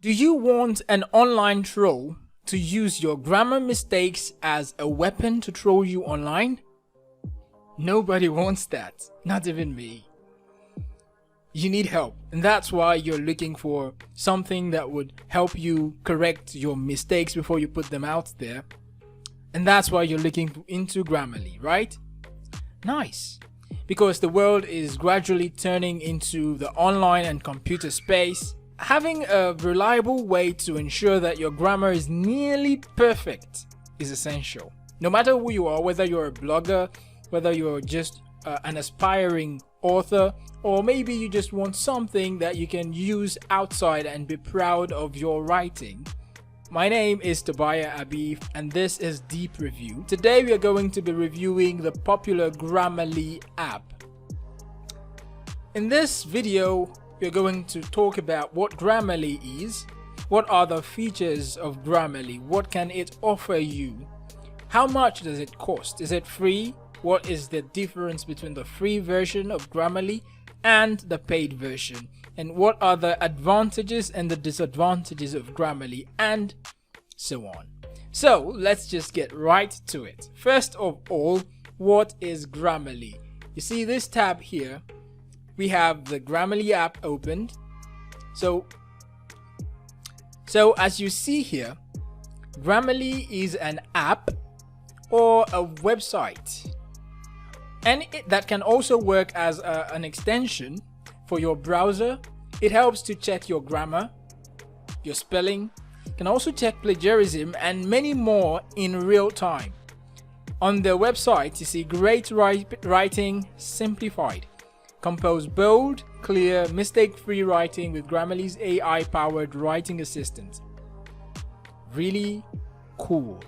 Do you want an online troll to use your grammar mistakes as a weapon to troll you online? Nobody wants that, not even me. You need help, and that's why you're looking for something that would help you correct your mistakes before you put them out there. And that's why you're looking into Grammarly, right? Nice. Because the world is gradually turning into the online and computer space. Having a reliable way to ensure that your grammar is nearly perfect is essential. No matter who you are, whether you're a blogger, whether you're just an aspiring author, or maybe you just want something that you can use outside and be proud of your writing. My name is Tobiah Abif and this is Deep Review. Today we are going to be reviewing the popular Grammarly app. In this video, we are going to talk about what Grammarly is, what are the features of Grammarly, what can it offer you, how much does it cost, is it free, what is the difference between the free version of Grammarly and the paid version, and what are the advantages and the disadvantages of Grammarly, and so on. So let's just get right to it. First of all, what is Grammarly? You see this tab here, we have the Grammarly app opened. So as you see here, Grammarly is an app or a website, and that can also work as an extension for your browser. It helps to check your grammar, your spelling, can also check plagiarism and many more in real time. On the website, you see great writing simplified. Compose bold, clear, mistake-free writing with Grammarly's AI-powered writing assistant. Really cool.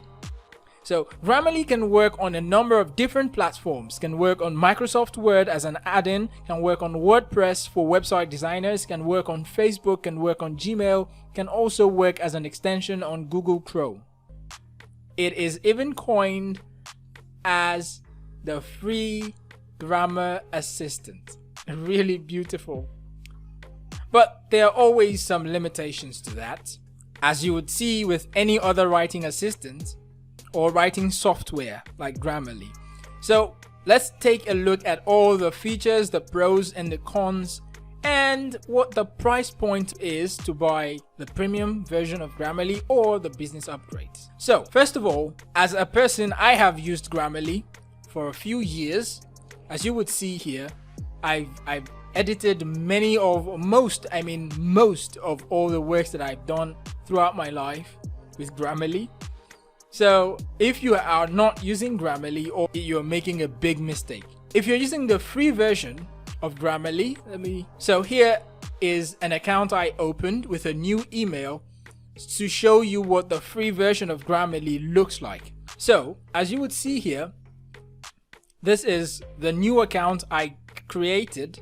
So Grammarly can work on a number of different platforms, can work on Microsoft Word as an add-in, can work on WordPress for website designers, can work on Facebook, can work on Gmail, can also work as an extension on Google Chrome. It is even coined as the free grammar assistant. Really beautiful. But there are always some limitations to that, as you would see with any other writing assistant or writing software like Grammarly. So let's take a look at all the features, the pros and the cons, and what the price point is to buy the premium version of Grammarly or the business upgrade. So first of all, as a person, I have used Grammarly for a few years. As you would see here, I've edited most of all the works that I've done throughout my life with Grammarly. So if you are not using Grammarly, or you're making a big mistake, if you're using the free version of Grammarly, so here is an account I opened with a new email to show you what the free version of Grammarly looks like. So as you would see here, this is the new account I created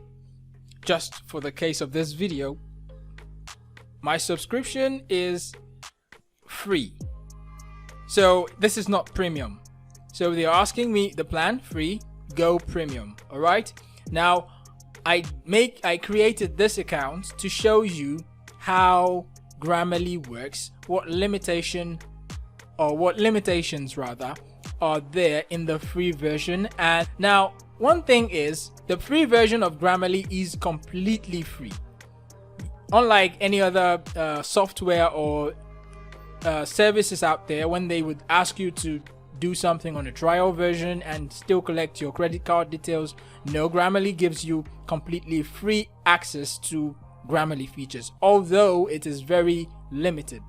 just for the case of this video. My subscription is free. So this is not premium. So they are asking me the plan free, go premium. All right. Now I created this account to show you how Grammarly works, what limitations rather are there in the free version. And now one thing is, the free version of Grammarly is completely free. Unlike any other software or services out there, when they would ask you to do something on a trial version and still collect your credit card details, no, Grammarly gives you completely free access to Grammarly features, although it is very limited.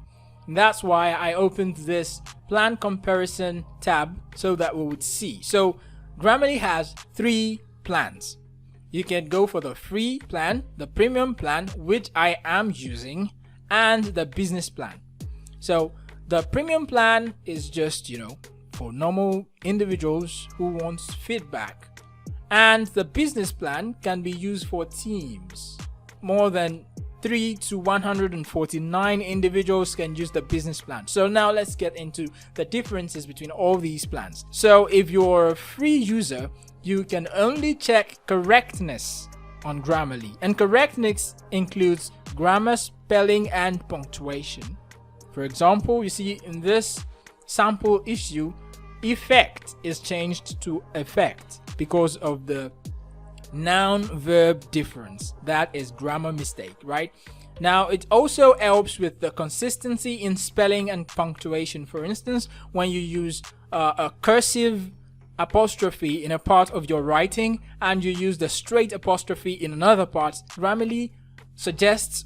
And that's why I opened this plan comparison tab so that we would see. So Grammarly has 3 plans. You can go for the free plan, the premium plan, which I am using, and the business plan. So the premium plan is just, for normal individuals who want feedback. And the business plan can be used for teams. More than 3 to 149 individuals can use the business plan. So now let's get into the differences between all these plans. So if you're a free user, you can only check correctness on Grammarly, and correctness includes grammar, spelling, and punctuation. For example, you see in this sample issue, effect is changed to effect because of the noun verb difference. That is grammar mistake, right? Now it also helps with the consistency in spelling and punctuation. For instance, when you use a cursive apostrophe in a part of your writing and you use the straight apostrophe in another part, Grammarly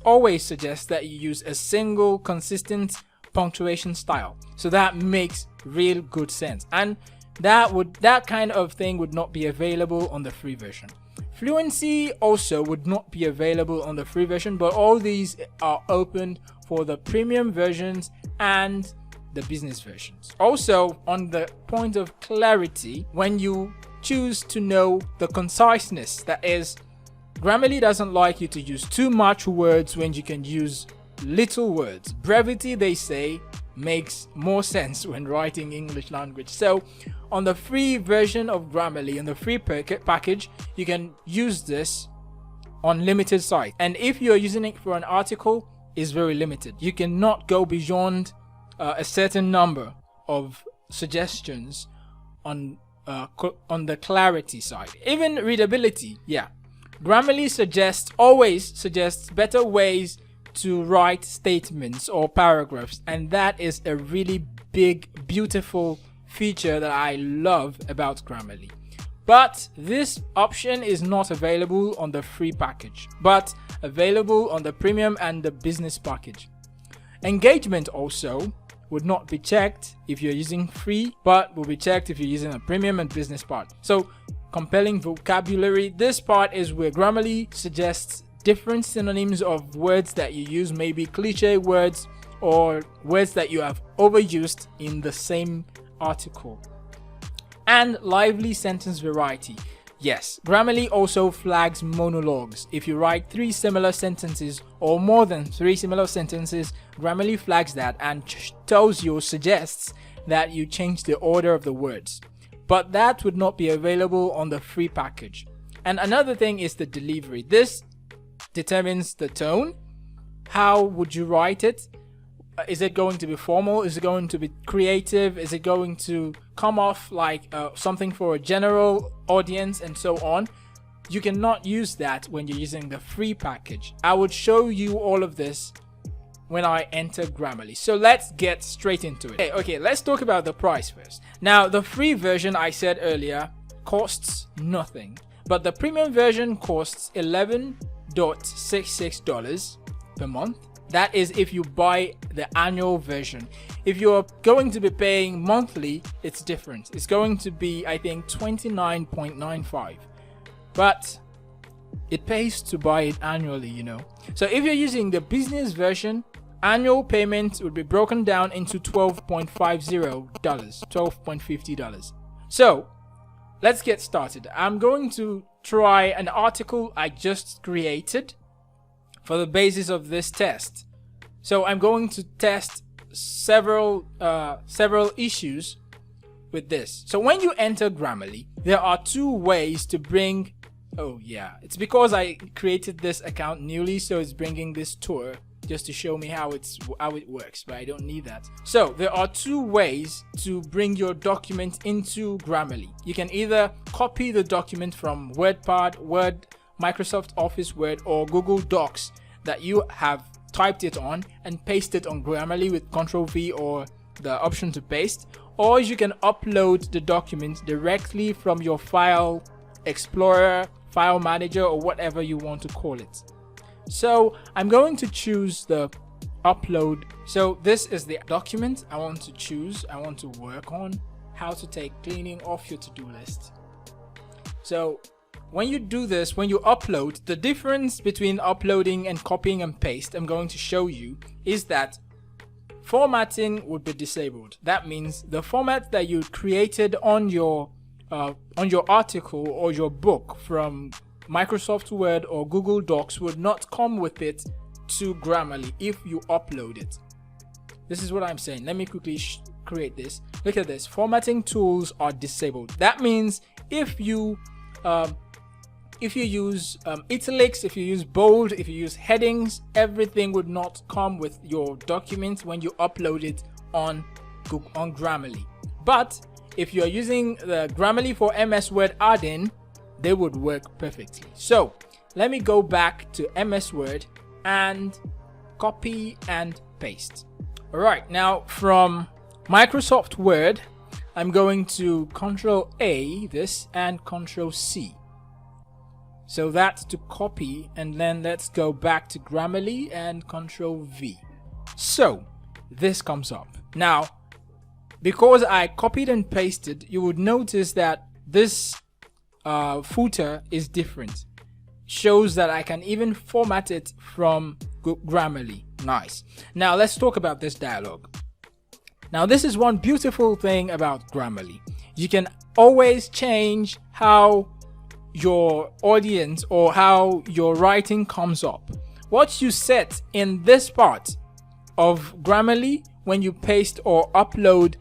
always suggests that you use a single consistent punctuation style. So that makes real good sense, and that kind of thing would not be available on the free version. Fluency also would not be available on the free version, but all these are open for the premium versions and the business versions. Also, on the point of clarity, when you choose to know the conciseness, that is, Grammarly doesn't like you to use too much words when you can use little words. Brevity, they say, makes more sense when writing English language. So on the free version of Grammarly, in the free package, you can use this on limited sites, and if you're using it for an article, it's very limited. You cannot go beyond a certain number of suggestions on the clarity side. Even readability, yeah, Grammarly always suggests better ways to write statements or paragraphs, and that is a really big, beautiful feature that I love about Grammarly. But this option is not available on the free package, but available on the premium and the business package. Engagement also would not be checked if you're using free, but will be checked if you're using a premium and business part. So compelling vocabulary, this part is where Grammarly suggests different synonyms of words that you use, maybe cliche words or words that you have overused in the same article. And lively sentence variety. Yes, Grammarly also flags monologues. If you write 3 similar sentences or more than 3 similar sentences, Grammarly flags that and suggests that you change the order of the words. But that would not be available on the free package. And another thing is the delivery. This determines the tone. How would you write it? Is it going to be formal? Is it going to be creative? Is it going to come off like something for a general audience and so on? You cannot use that when you're using the free package. I would show you all of this when I enter Grammarly. So let's get straight into it. Okay, let's talk about the price first. Now, the free version, I said earlier, costs nothing, but the premium version costs $11.66 per month. That is if you buy the annual version. If you're going to be paying monthly, it's different. It's going to be, I think, $29.95. But it pays to buy it annually, you know. So if you're using the business version, annual payment would be broken down into $12.50. So let's get started. I'm going to try an article I just created for the basis of this test. So I'm going to test several issues with this. So when you enter Grammarly, there are 2 ways to bring. Oh yeah, it's because I created this account newly, so it's bringing this tour just to show me how it works, but I don't need that. So there are 2 ways to bring your document into Grammarly. You can either copy the document from WordPad, Word, Microsoft Office Word, or Google Docs that you have typed it on and paste it on Grammarly with Ctrl+V or the option to paste, or you can upload the document directly from your file explorer, file manager, or whatever you want to call it. So I'm going to choose the upload. So this is the document I want to choose. I want to work on how to take cleaning off your to-do list. So when you do this, when you upload, the difference between uploading and copying and paste, I'm going to show you, is that formatting would be disabled. That means the format that you created on your article or your book from Microsoft Word or Google Docs would not come with it to Grammarly if you upload it. This is what I'm saying. Let me quickly create this. Look at this. Formatting tools are disabled. That means if you if you use italics, if you use bold, if you use headings, everything would not come with your document when you upload it on Grammarly. But if you're using the Grammarly for MS Word add-in, they would work perfectly. So let me go back to MS Word and copy and paste. All right, now from Microsoft Word, I'm going to Control A this and Control C. So that's to copy, and then let's go back to Grammarly and Control V. So this comes up. Now, because I copied and pasted, you would notice that this footer is different. Shows that I can even format it from Grammarly. Nice. Now let's talk about this dialog. Now this is one beautiful thing about Grammarly. You can always change how your audience or how your writing comes up. What you set in this part of Grammarly when you paste or upload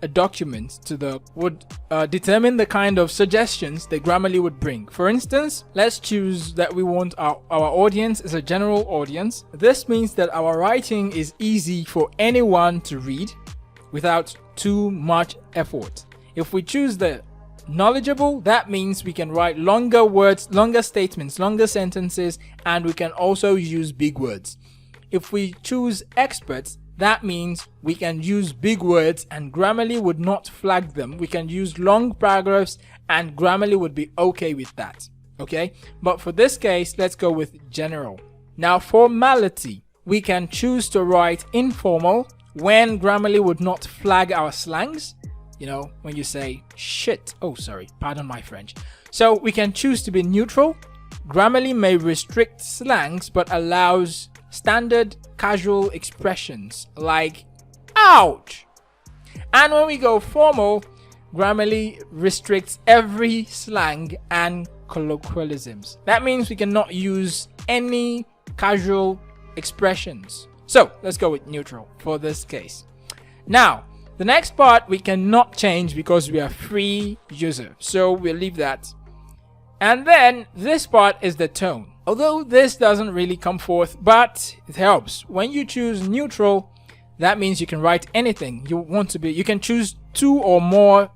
a document to the would determine the kind of suggestions that Grammarly would bring. For instance, let's choose that we want our audience is a general audience. This means that our writing is easy for anyone to read without too much effort. If we choose the knowledgeable, that means we can write longer words, longer statements, longer sentences, and we can also use big words. If we choose experts, that means we can use big words and Grammarly would not flag them. We can use long paragraphs and Grammarly would be okay with that. Okay, but for this case, let's go with general. Now, formality, we can choose to write informal when Grammarly would not flag our slangs. You know, when you say shit, oh sorry, pardon my French. So we can choose to be neutral. Grammarly may restrict slangs but allows standard casual expressions like ouch. And when we go formal, Grammarly restricts every slang and colloquialisms. That means we cannot use any casual expressions. So let's go with neutral for this case. Now, the next part we cannot change because we are free user, so we'll leave that. And then this part is the tone. Although this doesn't really come forth, but it helps. When you choose neutral, that means you can write anything you want to be. You can choose 2 or more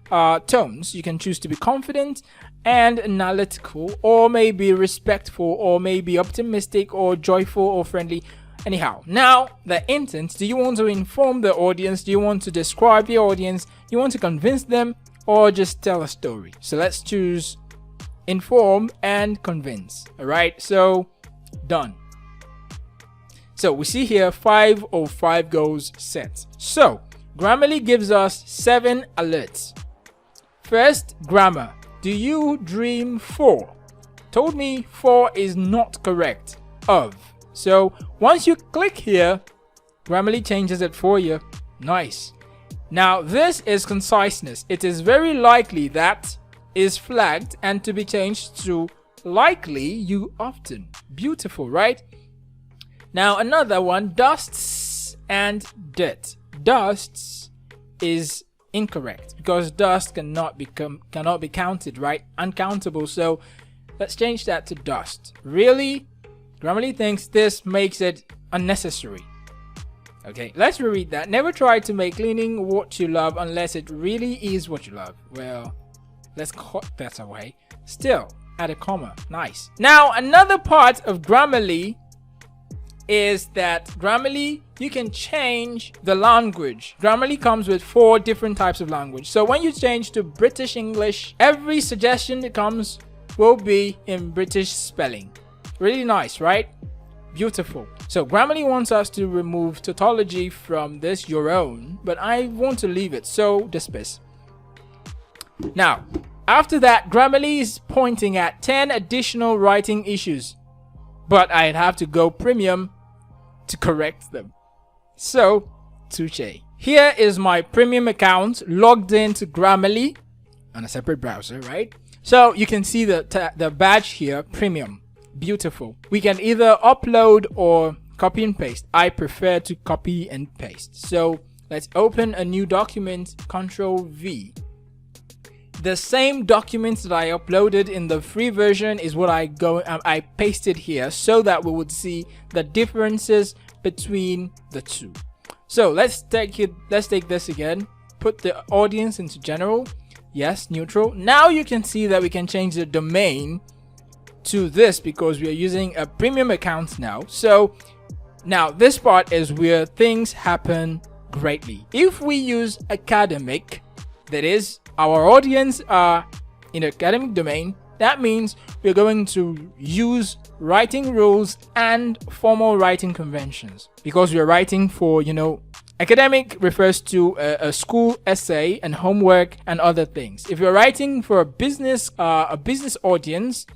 tones. You can choose to be confident and analytical, or maybe respectful, or maybe optimistic, or joyful, or friendly. Anyhow, now the intent, do you want to inform the audience? Do you want to describe the audience? Do you want to convince them, or just tell a story? So let's choose inform and convince. All right, so done. So we see here 5 of 5 goals set. So Grammarly gives us 7 alerts. First, grammar. Do you dream for? Told me for is not correct. Of. So once you click here, Grammarly changes it for you. Nice. Now this is conciseness. It is very likely that is flagged and to be changed to likely you often. Beautiful, right? Now another one, dusts and dirt. Dusts is incorrect because dust cannot be counted, right? Uncountable. So let's change that to dust. Really? Grammarly thinks this makes it unnecessary. Okay, let's reread that. Never try to make cleaning what you love unless it really is what you love. Well, let's cut that away. Still, add a comma. Nice. Now, another part of Grammarly is that Grammarly, you can change the language. Grammarly comes with 4 different types of language. So when you change to British English, every suggestion that comes will be in British spelling. Really nice, right? Beautiful. So Grammarly wants us to remove tautology from this your own, but I want to leave it, so dismiss. Now, after that, Grammarly is pointing at 10 additional writing issues, but I'd have to go premium to correct them. So, touche. Here is my premium account logged into Grammarly on a separate browser, right? So you can see the badge here, premium. Beautiful. We can either upload or copy and paste. I prefer to copy and paste. So let's open a new document, Control V. the same documents that I uploaded in the free version is what I pasted here so that we would see the differences between the two. So let's take this again. Put the audience into general. Yes, neutral. Now you can see that we can change the domain to this because we are using a premium account now. So now this part is where things happen greatly. If we use academic, that is, our audience are in academic domain, that means we're going to use writing rules and formal writing conventions because we're writing for, academic refers to a school essay and homework and other things. If you're writing for a business audience,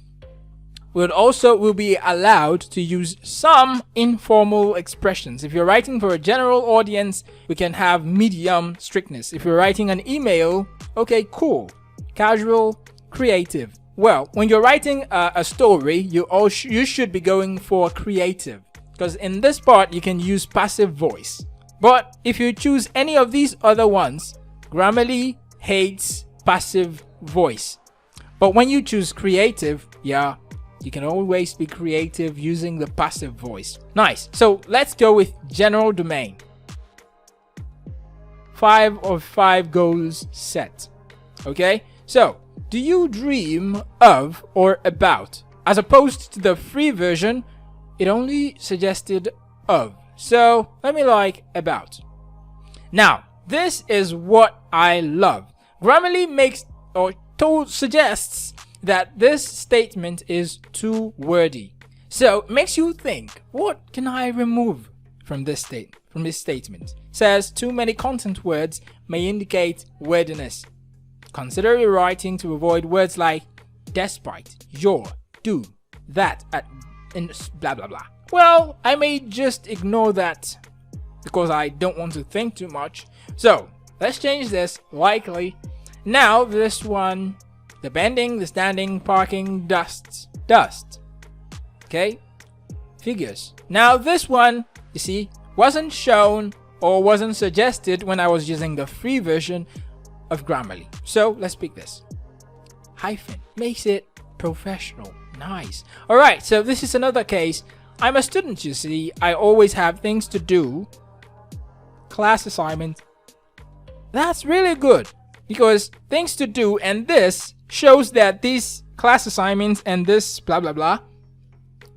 we'll be allowed to use some informal expressions. If you're writing for a general audience, we can have medium strictness. If you're writing an email, okay, cool, casual, creative. Well, when you're writing a story, you should be going for creative because in this part you can use passive voice. But if you choose any of these other ones, Grammarly hates passive voice. But when you choose creative, yeah, you can always be creative using the passive voice. Nice. So let's go with general domain. 5 of 5 goals set. Okay, so do you dream of or about? As opposed to the free version, it only suggested of. So let me like about. Now, this is what I love. Grammarly suggests that this statement is too wordy. So it makes you think, what can I remove from this statement? It says too many content words may indicate wordiness. Consider rewriting to avoid words like despite, your, do, that, and blah blah blah. Well, I may just ignore that because I don't want to think too much. So let's change this. Likely. Now this one, the bending, the standing, parking, dust. Okay, figures. Now this one, you see, wasn't shown or wasn't suggested when I was using the free version of Grammarly. So let's pick this. Hyphen makes it professional. Nice. All right, so this is another case. I'm a student, you see. I always have things to do. Class assignment. That's really good because things to do, and this shows that these class assignments and this blah blah blah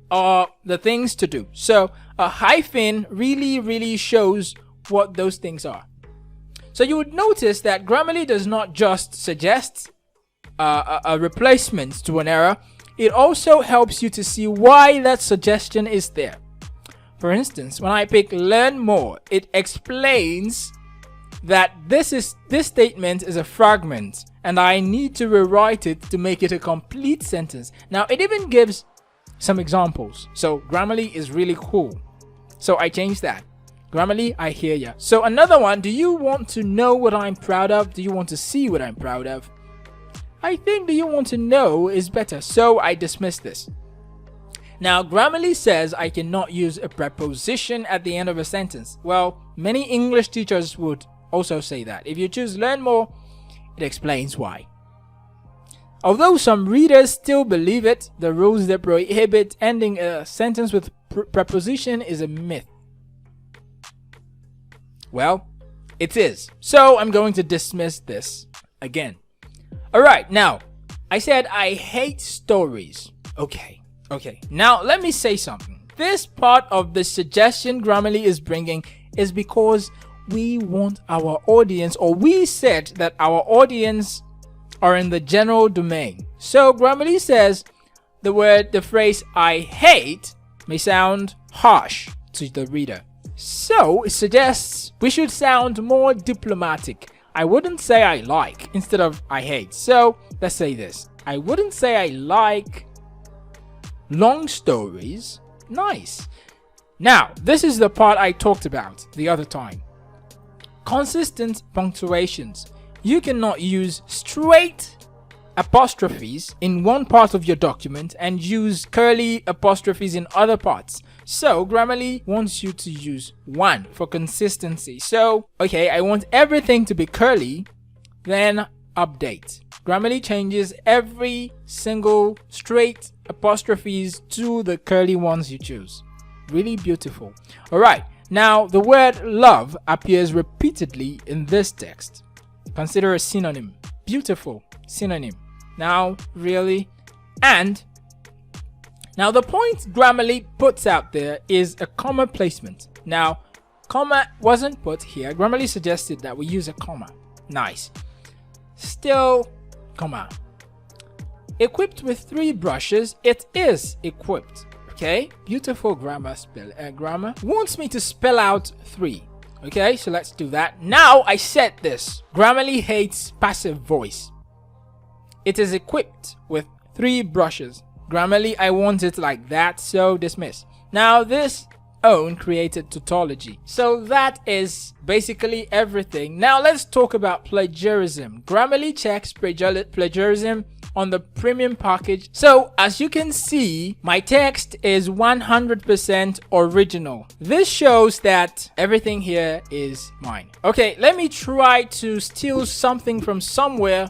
are the things to do. So a hyphen really shows what those things are. So you would notice that Grammarly does not just suggest a replacement to an error. It also helps you to see why that suggestion is there. For instance, when I pick learn more, it explains that this statement is a fragment and I need to rewrite it to make it a complete sentence. Now it even gives some examples. So Grammarly is really cool. So I changed that. Grammarly, I hear ya. So another one, do you want to know what I'm proud of? Do you want to see what I'm proud of? I think do you want to know is better, so I dismiss this. Now, Grammarly says I cannot use a preposition at the end of a sentence. Well, many English teachers would also say that. If you choose learn more, it explains why. Although some readers still believe it, the rules that prohibit ending a sentence with preposition is a myth. Well, it is. So I'm going to dismiss this again. Alright, now, I said I hate stories. Okay. Now, let me say something. This part of the suggestion Grammarly is bringing is because we want our audience, or we said that our audience are in the general domain. So Grammarly says the phrase I hate may sound harsh to the reader. So it suggests we should sound more diplomatic. I wouldn't say I like instead of I hate. So let's say this. I wouldn't say I like long stories. Nice. Now, this is the part I talked about the other time. Consistent punctuations. You cannot use straight apostrophes in one part of your document and use curly apostrophes in other parts. So Grammarly wants you to use one for consistency. So, okay, I want everything to be curly, then update. Grammarly changes every single straight apostrophes to the curly ones you choose. Really beautiful. Alright, now the word love appears repeatedly in this text. Consider a synonym. Beautiful synonym. Now, really? And now the point Grammarly puts out there is a comma placement. Now, comma wasn't put here. Grammarly suggested that we use a comma. Nice. Still, comma. Equipped with 3 brushes, it is equipped. Okay, beautiful grammar grammar wants me to spell out 3. Okay, so let's do that. Now I said this. Grammarly hates passive voice. It is equipped with 3 brushes. Grammarly, I want it like that, so dismiss. Now this own created tautology. So that is basically everything. Now let's talk about plagiarism. Grammarly checks plagiarism on the premium package. So as you can see, my text is 100% original. This shows that everything here is mine. Okay, let me try to steal something from somewhere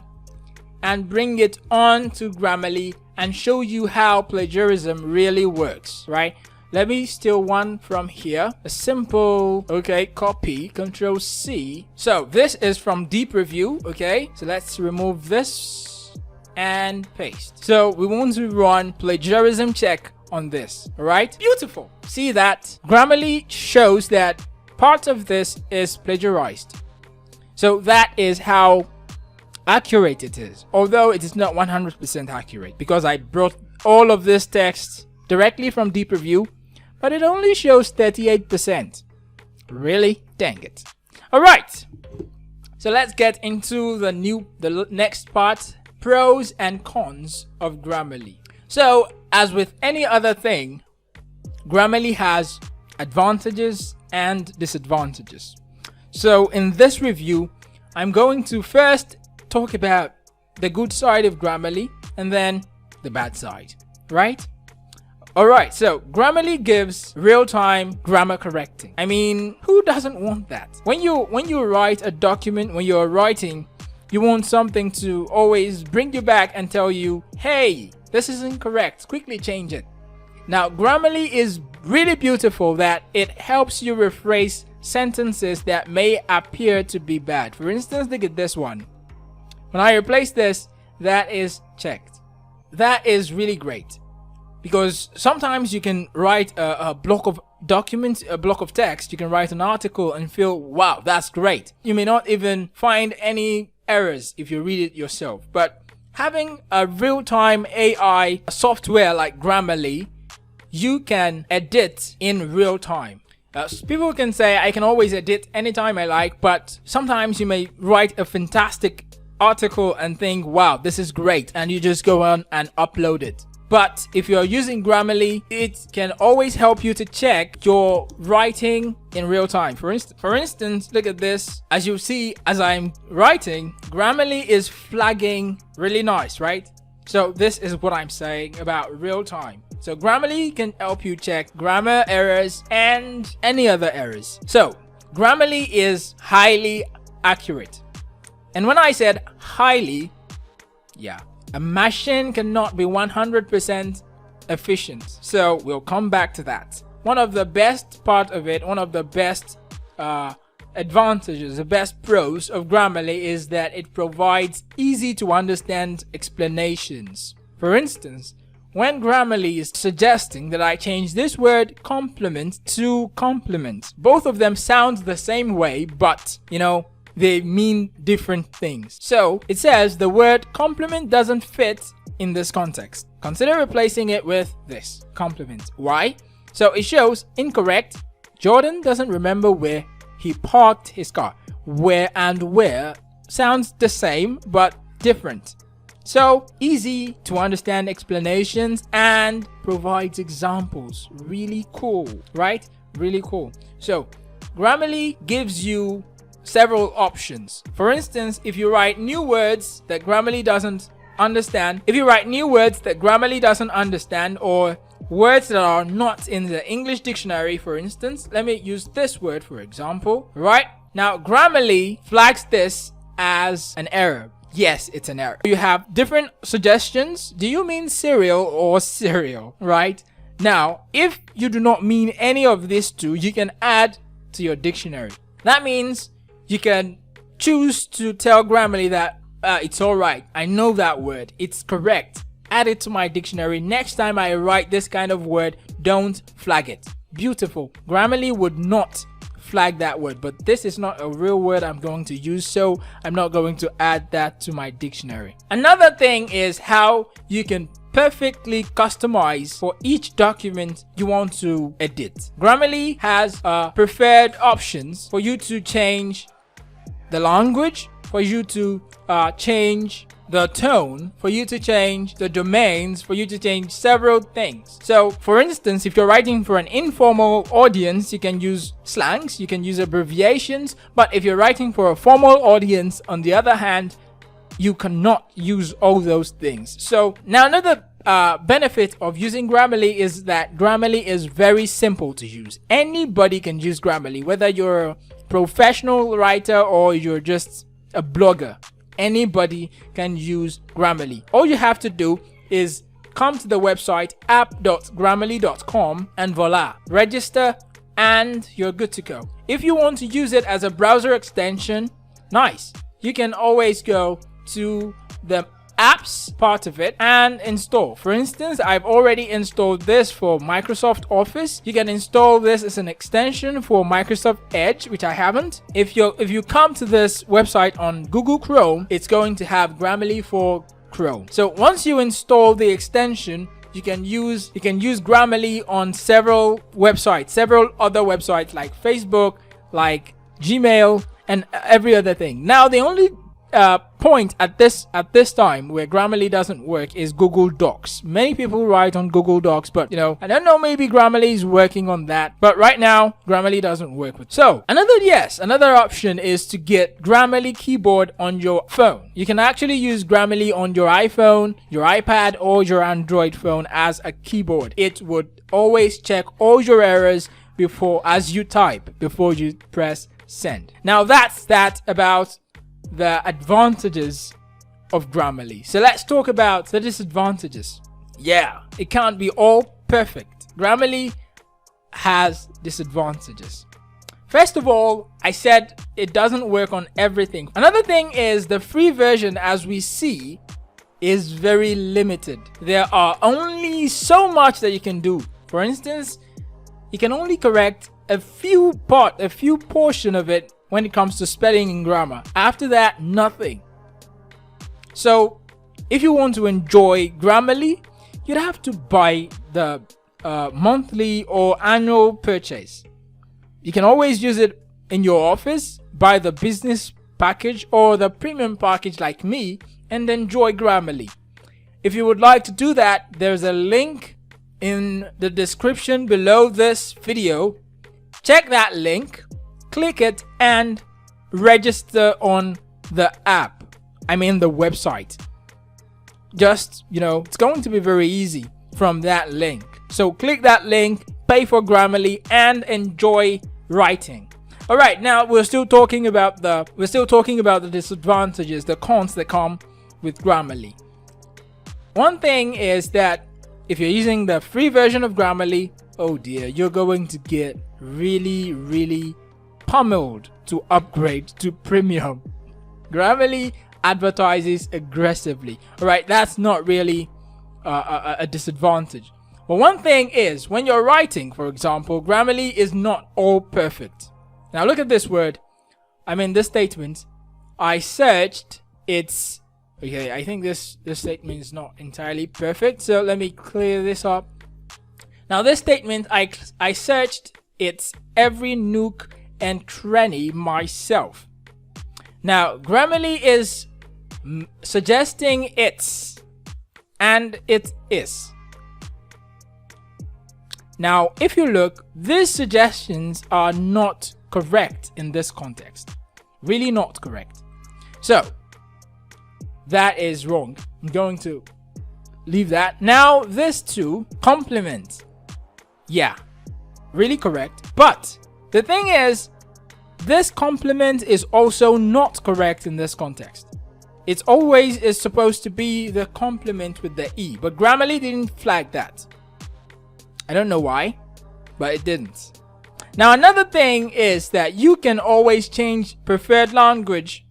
and bring it on to Grammarly and show you how plagiarism really works, right? Let me steal one from here. A simple, okay, copy, Control C. So this is from Deep Review, okay? So let's remove this and paste. So we want to run plagiarism check on this, all right? Beautiful. See that? Grammarly shows that part of this is plagiarized. So that is how accurate it is. Although it is not 100% accurate because I brought all of this text directly from Deep Review, but it only shows 38%. Really? Dang it. All right. So let's get into the next part, pros and cons of Grammarly. So as with any other thing, Grammarly has advantages and disadvantages. So in this review, I'm going to first talk about the good side of Grammarly and then the bad side, right? Alright, so Grammarly gives real-time grammar correcting. I mean, who doesn't want that? When you write a document, when you're writing, you want something to always bring you back and tell you, hey, this is incorrect, quickly change it. Now, Grammarly is really beautiful that it helps you rephrase sentences that may appear to be bad. For instance, look at this one. When I replace this, that is checked. That is really great. Because sometimes you can write a block of documents, a block of text, you can write an article and feel, wow, that's great. You may not even find any errors if you read it yourself. But having a real-time AI software like Grammarly, you can edit in real time. People can say, I can always edit anytime I like, but sometimes you may write a fantastic article and think, wow, this is great, and you just go on and upload it. But if you're using Grammarly, it can always help you to check your writing in real time. For instance, look at this. As you see, as I'm writing, Grammarly is flagging really nice, right? So this is what I'm saying about real time. So Grammarly can help you check grammar errors and any other errors. So Grammarly is highly accurate. And when I said highly, yeah, a machine cannot be 100% efficient. So we'll come back to that. One of the best part of it, one of the best advantages, the best pros of Grammarly is that it provides easy to understand explanations. For instance, when Grammarly is suggesting that I change this word complement to compliment, both of them sound the same way, but they mean different things. So it says the word complement doesn't fit in this context. Consider replacing it with this, compliment. Why? So it shows incorrect. Jordan doesn't remember where he parked his car. Where and where sounds the same but different. So easy to understand explanations and provides examples. Really cool, right? Really cool. So Grammarly gives you several options. For instance, if you write new words that Grammarly doesn't understand, or words that are not in the English dictionary, for instance, let me use this word for example, right? Now Grammarly flags this as an error. yes, it's an error. You have different suggestions. Do you mean cereal or cereal, right? Now, if you do not mean any of these two, you can add to your dictionary. That means you can choose to tell Grammarly that it's alright, I know that word, it's correct. Add it to my dictionary. Next time I write this kind of word, don't flag it. Beautiful. Grammarly would not flag that word, but this is not a real word I'm going to use, so I'm not going to add that to my dictionary. Another thing is how you can perfectly customize for each document you want to edit. Grammarly has preferred options for you to change the language, for you to change the tone, for you to change the domains, for you to change several things. So for instance, if you're writing for an informal audience, you can use slangs, you can use abbreviations, but if you're writing for a formal audience, on the other hand, you cannot use all those things. So now another benefit of using Grammarly is that Grammarly is very simple to use. Anybody can use Grammarly, whether you're a professional writer or you're just a blogger. Anybody can use Grammarly. All you have to do is come to the website app.grammarly.com and voila, register and you're good to go. If you want to use it as a browser extension, nice. You can always go to the apps part of it and install. For instance, I've already installed this for Microsoft Office. You can install this as an extension for Microsoft Edge, which I haven't. If you come to this website on Google Chrome, it's going to have Grammarly for Chrome. So once you install the extension, you can use Grammarly on several websites, several other websites like Facebook, like Gmail, and every other thing. Now the only point at this time where Grammarly doesn't work is Google Docs. Many people write on Google Docs, but I don't know, maybe Grammarly is working on that, but right now Grammarly doesn't work with. So another option is to get Grammarly keyboard on your phone. You can actually use Grammarly on your iPhone, your iPad, or your Android phone as a keyboard. It would always check all your errors as you type, before you press send. Now that's that about the advantages of Grammarly. So let's talk about the disadvantages. Yeah, it can't be all perfect. Grammarly has disadvantages. First of all, I said it doesn't work on everything. Another thing is the free version, as we see, is very limited. There are only so much that you can do. For instance, you can only correct a few portion of it when it comes to spelling and grammar. After that, nothing. So if you want to enjoy Grammarly, you'd have to buy the monthly or annual purchase. You can always use it in your office, buy the business package or the premium package like me, and enjoy Grammarly. If you would like to do that, there's a link in the description below this video. Check that link, click it, and register on the app. I mean the website. Just, it's going to be very easy from that link. So click that link, pay for Grammarly, and enjoy writing. All right, now we're still talking about the disadvantages, the cons that come with Grammarly. One thing is that if you're using the free version of Grammarly, oh dear, you're going to get really, really pummeled to upgrade to premium. Grammarly advertises aggressively. All right, that's not really a disadvantage. But one thing is, when you're writing, for example, Grammarly is not all perfect. Now look at this word. This statement. I searched. It's okay. I think this statement is not entirely perfect. So let me clear this up. Now this statement, I searched its every nook and cranny myself. Now Grammarly is suggesting it's, and it is. Now if you look, these suggestions are not correct in this context. Really not correct. So that is wrong. I'm going to leave that. Now this too, complement. Yeah, really correct. But the thing is, this complement is also not correct in this context. It's always is supposed to be the complement with the E, but Grammarly didn't flag that. I don't know why, but it didn't. Now another thing is that you can always change preferred language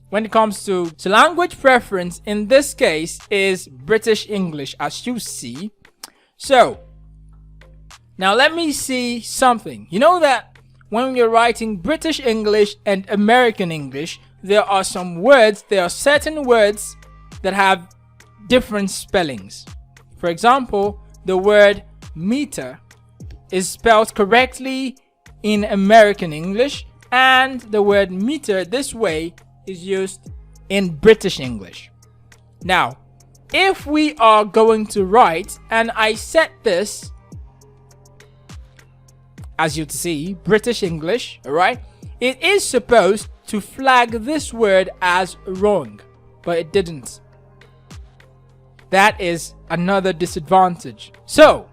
when it comes to language preference. In this case is British English, as you see. So now let me see something. You know that when you're writing British English and American English, there are some words, there are certain words that have different spellings. For example, the word meter is spelled correctly in American English, and the word meter this way is used in British English. Now, if we are going to write, and I set this, as you see, British English, alright, it is supposed to flag this word as wrong, but it didn't. That is another disadvantage. So,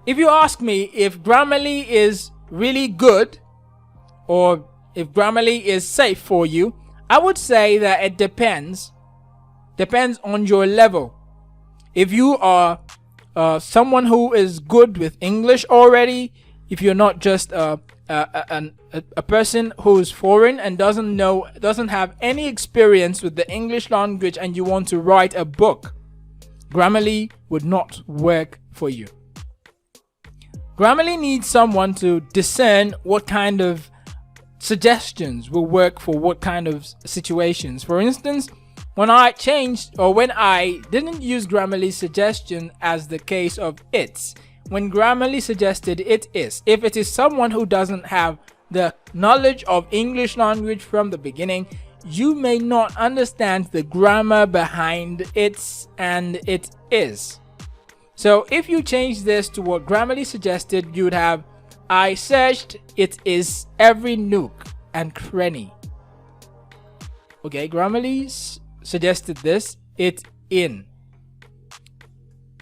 if you ask me if Grammarly is really good or if Grammarly is safe for you, I would say that it depends on your level. If you are someone who is good with English already, if you're not just a person who is foreign and doesn't have any experience with the English language, and you want to write a book, Grammarly would not work for you. Grammarly needs someone to discern what kind of suggestions will work for what kind of situations. For instance, when I didn't use Grammarly's suggestion as the case of it's, when Grammarly suggested it is, if it is someone who doesn't have the knowledge of English language from the beginning, you may not understand the grammar behind it's and it is. So if you change this to what Grammarly suggested, you'd have, I searched it is every nook and cranny. Okay, Grammarly suggested this, it in.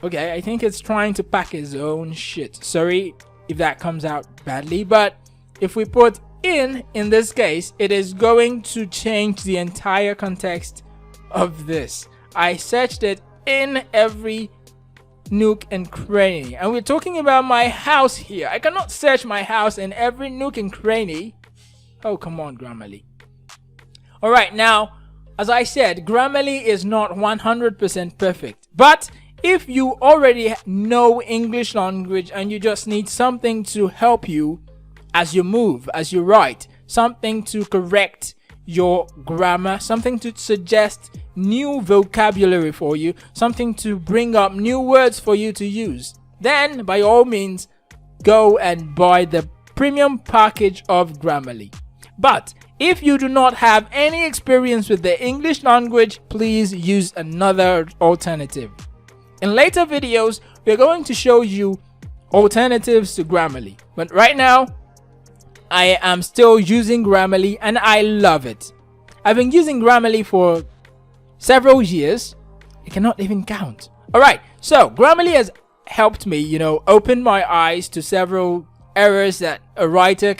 Okay, I think it's trying to pack its own shit. Sorry if that comes out badly, but if we put in this case, it is going to change the entire context of this. I searched it in every nook and cranny, and we're talking about my house here. I cannot search my house in every nook and cranny. Oh, come on, Grammarly. Alright, now, as I said, Grammarly is not 100% perfect, but if you already know English language and you just need something to help you as you move, as you write, something to correct your grammar, something to suggest new vocabulary for you, something to bring up new words for you to use, then by all means go and buy the premium package of Grammarly. But if you do not have any experience with the English language, please use another alternative. In later videos, we're going to show you alternatives to Grammarly, but right now I am still using Grammarly and I love it. I've been using Grammarly for several years. I cannot even count. Alright, so Grammarly has helped me, open my eyes to several errors that a writer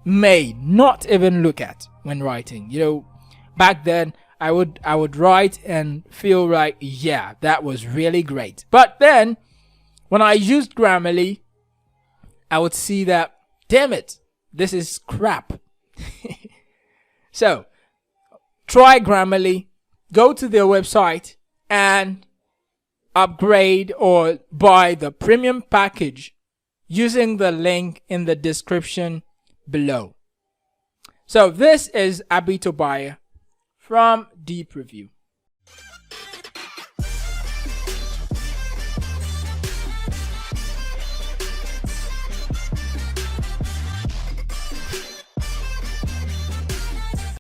may not even look at when writing. Back then I would write and feel like, yeah, that was really great. But then when I used Grammarly, I would see that, damn it, this is crap. So try Grammarly, go to their website and upgrade or buy the premium package using the link in the description below. So this is Abi Tobiah from Deep Review.